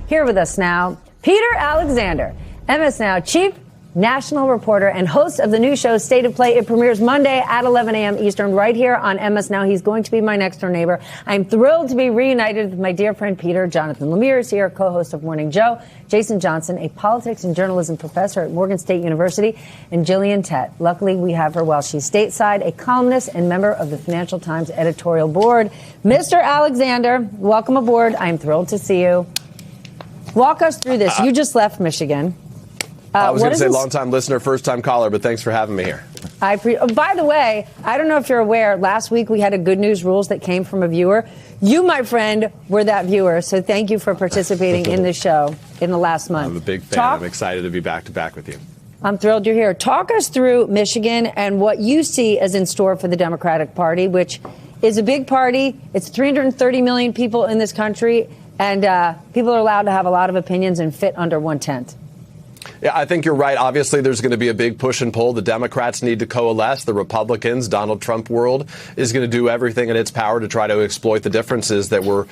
Here with us now, Peter Alexander, MS Now chief national reporter and host of the new show State of Play. It premieres Monday at 11 a.m. Eastern right here on MS Now. He's going to be my next door neighbor. I'm thrilled to be reunited with my dear friend Peter. Jonathan Lemire is here, co-host of Morning Joe. Jason Johnson, a politics and journalism professor at Morgan State University. And Gillian Tett. Luckily, we have her while she's stateside, a columnist and member of the Financial Times editorial board. Mr. Alexander, welcome aboard. I'm thrilled to see you. Walk us through this. You just left Michigan. I was going to say long-time listener, first-time caller, but thanks for having me here. By the way, I don't know if you're aware, last week we had a Good News Rules that came from a viewer. You, my friend, were that viewer, so thank you for participating in the show in the last month. I'm a big fan. I'm excited to be back-to-back with you. I'm thrilled you're here. Talk us through Michigan and what you see as in store for the Democratic Party, which is a big party. It's 330 million people in this country, and people are allowed to have a lot of opinions and fit under one tent. Yeah, I think you're right. Obviously, there's going to be a big push and pull. The Democrats need to coalesce. The Republicans, Donald Trump world, is going to do everything in its power to try to exploit the differences that were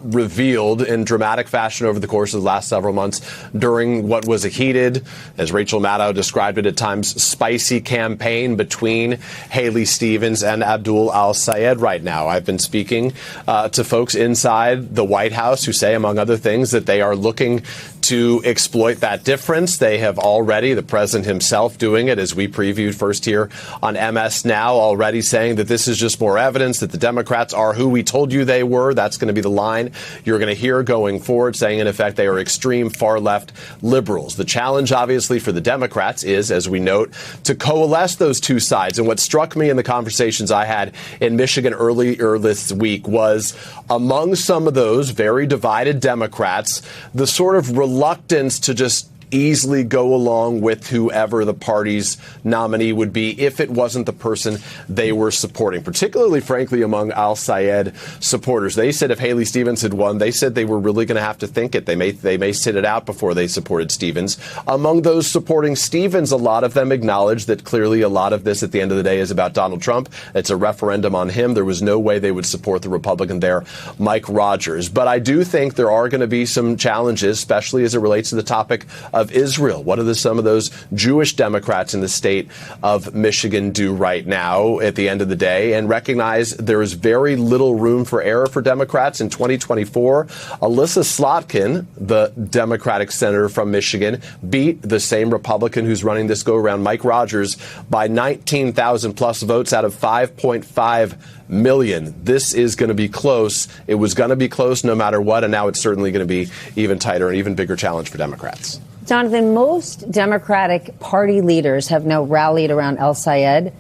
revealed in dramatic fashion over the course of the last several months during what was a heated, as Rachel Maddow described it at times, spicy campaign between Haley Stevens and Abdul al-Sayed right now. I've been speaking to folks inside the White House who say, among other things, that they are looking to exploit that difference. They have already, the president himself doing it, as we previewed first here on MS Now, already saying that this is just more evidence that the Democrats are who we told you they were. That's going to be the line you're going to hear going forward, saying, in effect, they are extreme far-left liberals. The challenge, obviously, for the Democrats is, as we note, to coalesce those two sides. And what struck me in the conversations I had in Michigan earlier this week was, among some of those very divided Democrats, the sort of reluctance to just easily go along with whoever the party's nominee would be if it wasn't the person they were supporting, particularly, frankly, among al-Sayed supporters. They said if Haley Stevens had won, they said they were really going to have to think it. They may sit it out before they supported Stevens. Among those supporting Stevens, a lot of them acknowledged that clearly a lot of this at the end of the day is about Donald Trump. It's a referendum on him. There was no way they would support the Republican there, Mike Rogers. But I do think there are going to be some challenges, especially as it relates to the topic of Israel. What do some of those Jewish Democrats in the state of Michigan do right now at the end of the day? And recognize there is very little room for error for Democrats in 2024. Alyssa Slotkin, the Democratic senator from Michigan, beat the same Republican who's running this go-around, Mike Rogers, by 19,000 plus votes out of 5.5 million. This is going to be close. It was going to be close no matter what, and now it's certainly going to be even tighter, an even bigger challenge for Democrats. Jonathan, most Democratic Party leaders have now rallied around al-Sayed,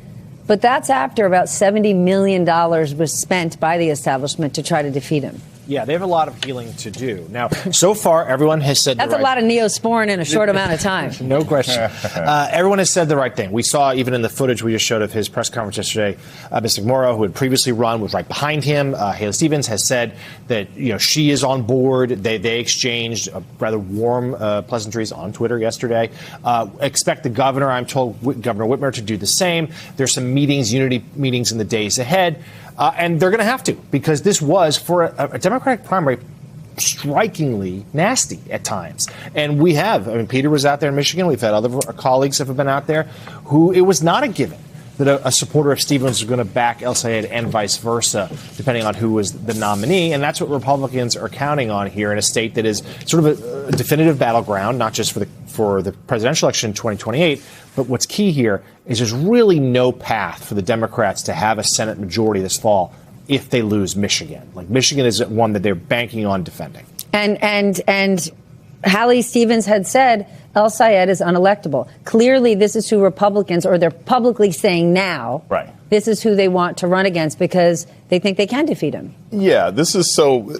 but that's after about $70 million was spent by the establishment to try to defeat him. Yeah, they have a lot of healing to do. Now, so far, everyone has said that's a lot of Neosporin in a short amount of time. No question. Everyone has said the right thing. We saw even in the footage we just showed of his press conference yesterday, Ms. Morrow, who had previously run, was right behind him. Haley Stevens has said that she is on board. They exchanged rather warm pleasantries on Twitter yesterday. Expect the governor, I'm told, Governor Whitmer, to do the same. There's some meetings, unity meetings in the days ahead. And they're going to have to, because this was, for a Democratic primary, strikingly nasty at times. And Peter was out there in Michigan. We've had other colleagues that have been out there who it was not a given that a supporter of Stevens was going to back el-Sayed and vice versa, depending on who was the nominee. And that's what Republicans are counting on here in a state that is sort of a definitive battleground, not just for the presidential election in 2028. But what's key here is there's really no path for the Democrats to have a Senate majority this fall if they lose Michigan. Like, Michigan is one that they're banking on defending. And Haley Stevens had said el-Sayed is unelectable. Clearly, this is who Republicans, or they're publicly saying now, right, this is who they want to run against because they think they can defeat him. Yeah, this is so.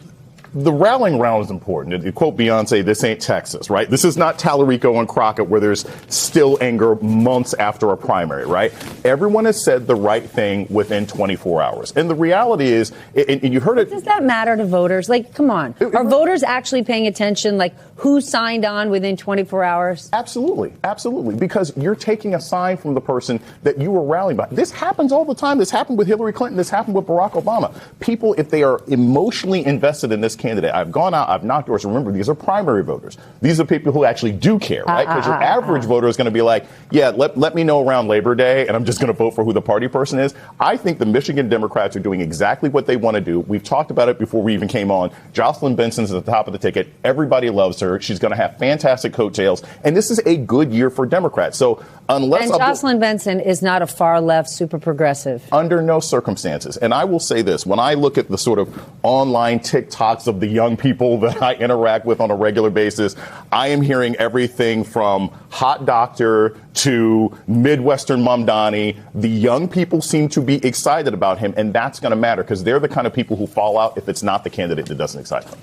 The rallying round is important. To quote Beyonce, this ain't Texas, right? This is not Tallarico and Crockett where there's still anger months after a primary, right? Everyone has said the right thing within 24 hours. And the reality is, and you heard it. Does that matter to voters? Like, come on. Are voters actually paying attention, like, who signed on within 24 hours? Absolutely. Absolutely. Because you're taking a sign from the person that you were rallying by. This happens all the time. This happened with Hillary Clinton. This happened with Barack Obama. People, if they are emotionally invested in this candidate. I've gone out, I've knocked doors. Remember, these are primary voters. These are people who actually do care, right? Because your average voter is going to be like, yeah, let me know around Labor Day, and I'm just going to vote for who the party person is. I think the Michigan Democrats are doing exactly what they want to do. We've talked about it before we even came on. Jocelyn Benson's at the top of the ticket. Everybody loves her. She's going to have fantastic coattails. And this is a good year for Democrats. So unless Jocelyn Benson is not a far left, super progressive. Under no circumstances. And I will say this, when I look at the sort of online TikToks of the young people that I interact with on a regular basis, I am hearing everything from hot doctor to Midwestern Mamdani. The young people seem to be excited about him, and that's going to matter because they're the kind of people who fall out if it's not the candidate that doesn't excite them.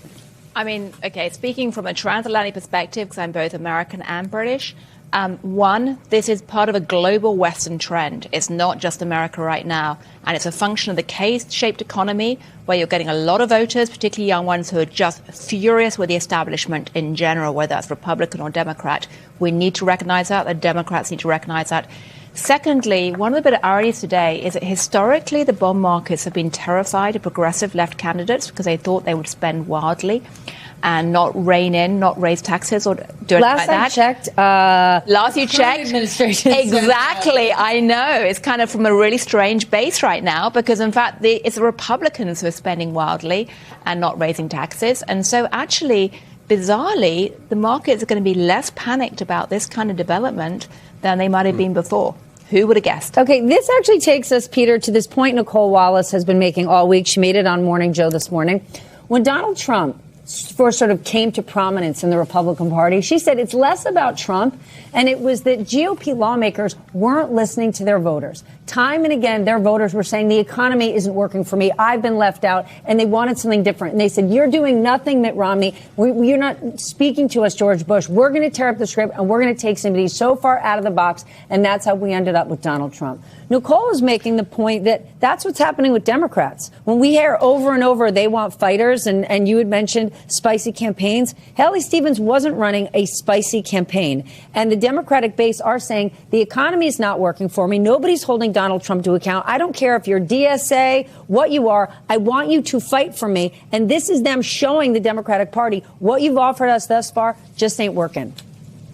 I mean, okay, speaking from a transatlantic perspective, because I'm both American and British, one, this is part of a global Western trend. It's not just America right now. And it's a function of the K-shaped economy where you're getting a lot of voters, particularly young ones who are just furious with the establishment in general, whether that's Republican or Democrat. We need to recognize that. The Democrats need to recognize that. Secondly, one of the bit of ironies today is that historically the bond markets have been terrified of progressive left candidates because they thought they would spend wildly and not rein in, not raise taxes or do it like that. Last you checked. Exactly. I know. It's kind of from a really strange base right now because, in fact, it's the Republicans who are spending wildly and not raising taxes. And so actually, bizarrely, the markets are going to be less panicked about this kind of development than they might have been before. Who would have guessed? Okay, this actually takes us, Peter, to this point Nicole Wallace has been making all week. She made it on Morning Joe this morning. When Donald Trump first sort of came to prominence in the Republican Party, she said it's less about Trump, and it was that GOP lawmakers weren't listening to their voters. Time and again, their voters were saying the economy isn't working for me. I've been left out, and they wanted something different. And they said, you're doing nothing, Mitt Romney. You're not speaking to us, George Bush. We're going to tear up the script, and we're going to take somebody so far out of the box, and that's how we ended up with Donald Trump. Nicole is making the point that that's what's happening with Democrats. When we hear over and over they want fighters, and you had mentioned spicy campaigns, Haley Stevens wasn't running a spicy campaign. And the Democratic base are saying the economy is not working for me. Nobody's holding Donald Trump to account. I don't care if you're DSA, what you are. I want you to fight for me. And this is them showing the Democratic Party what you've offered us thus far just ain't working.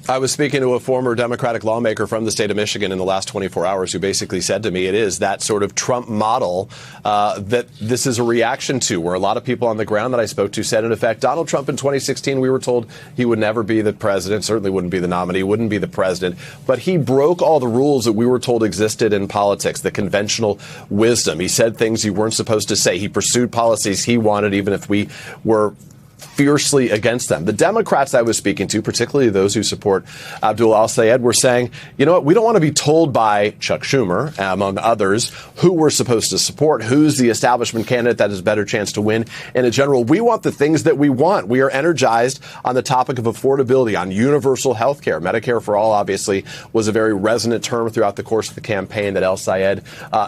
I was speaking to a former Democratic lawmaker from the state of Michigan in the last 24 hours who basically said to me it is that sort of Trump model that this is a reaction to, where a lot of people on the ground that I spoke to said, in effect, Donald Trump in 2016, we were told he would never be the president, certainly wouldn't be the nominee, wouldn't be the president, but he broke all the rules that we were told existed in politics, the conventional wisdom. He said things you weren't supposed to say. He pursued policies he wanted, even if we were fiercely against them. The Democrats I was speaking to, particularly those who support Abdul al-Sayed, were saying, you know what, we don't want to be told by Chuck Schumer, among others, who we're supposed to support, who's the establishment candidate that has a better chance to win. And in general, we want the things that we want. We are energized on the topic of affordability, on universal health care. Medicare for all, obviously, was a very resonant term throughout the course of the campaign that al-Sayed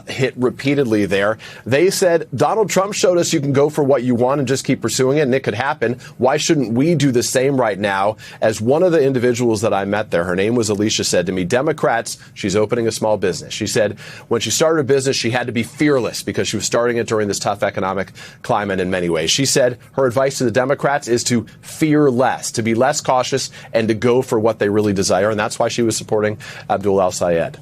hit repeatedly there. They said, Donald Trump showed us you can go for what you want and just keep pursuing it, and it could happen. Why shouldn't we do the same right now? As one of the individuals that I met there, her name was Alicia, said to me, Democrats, she's opening a small business. She said when she started a business, she had to be fearless because she was starting it during this tough economic climate in many ways. She said her advice to the Democrats is to fear less, to be less cautious, and to go for what they really desire. And that's why she was supporting Abdul al-Sayed.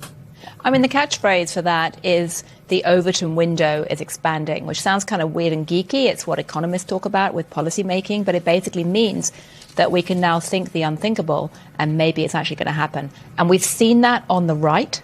I mean, the catchphrase for that is the Overton window is expanding, which sounds kind of weird and geeky. It's what economists talk about with policy making, but it basically means that we can now think the unthinkable, and maybe it's actually going to happen. And we've seen that on the right.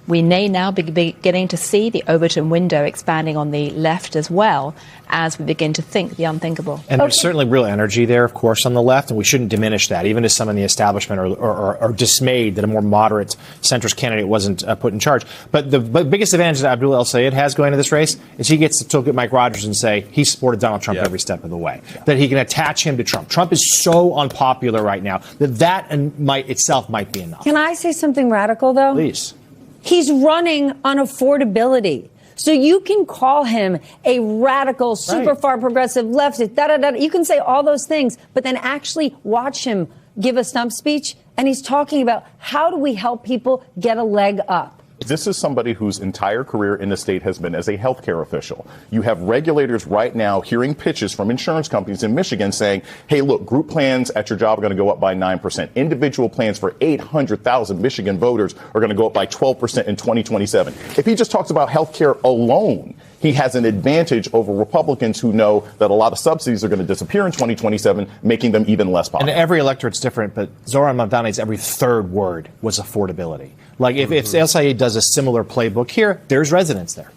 We may now be beginning to see the Overton window expanding on the left as well as we begin to think the unthinkable. And there's certainly real energy there, of course, on the left, and we shouldn't diminish that, even as some in the establishment are dismayed that a more moderate centrist candidate wasn't put in charge. But the biggest advantage that Abdul al-Sayed has going into this race is he gets to look at Mike Rogers and say he supported Donald Trump every step of the way, that he can attach him to Trump. Trump is so unpopular right now that itself might be enough. Can I say something radical, though? Please. He's running on affordability. So you can call him a radical, super far progressive leftist, You can say all those things, but then actually watch him give a stump speech. And he's talking about how do we help people get a leg up? This is somebody whose entire career in the state has been as a healthcare official. You have regulators right now hearing pitches from insurance companies in Michigan saying, hey, look, group plans at your job are going to go up by 9%. Individual plans for 800,000 Michigan voters are going to go up by 12% in 2027. If he just talks about healthcare alone, he has an advantage over Republicans who know that a lot of subsidies are going to disappear in 2027, making them even less popular. And every electorate's different, but Zohran Mamdani's every third word was affordability. Like if El Sayed does a similar playbook here, there's resonance there.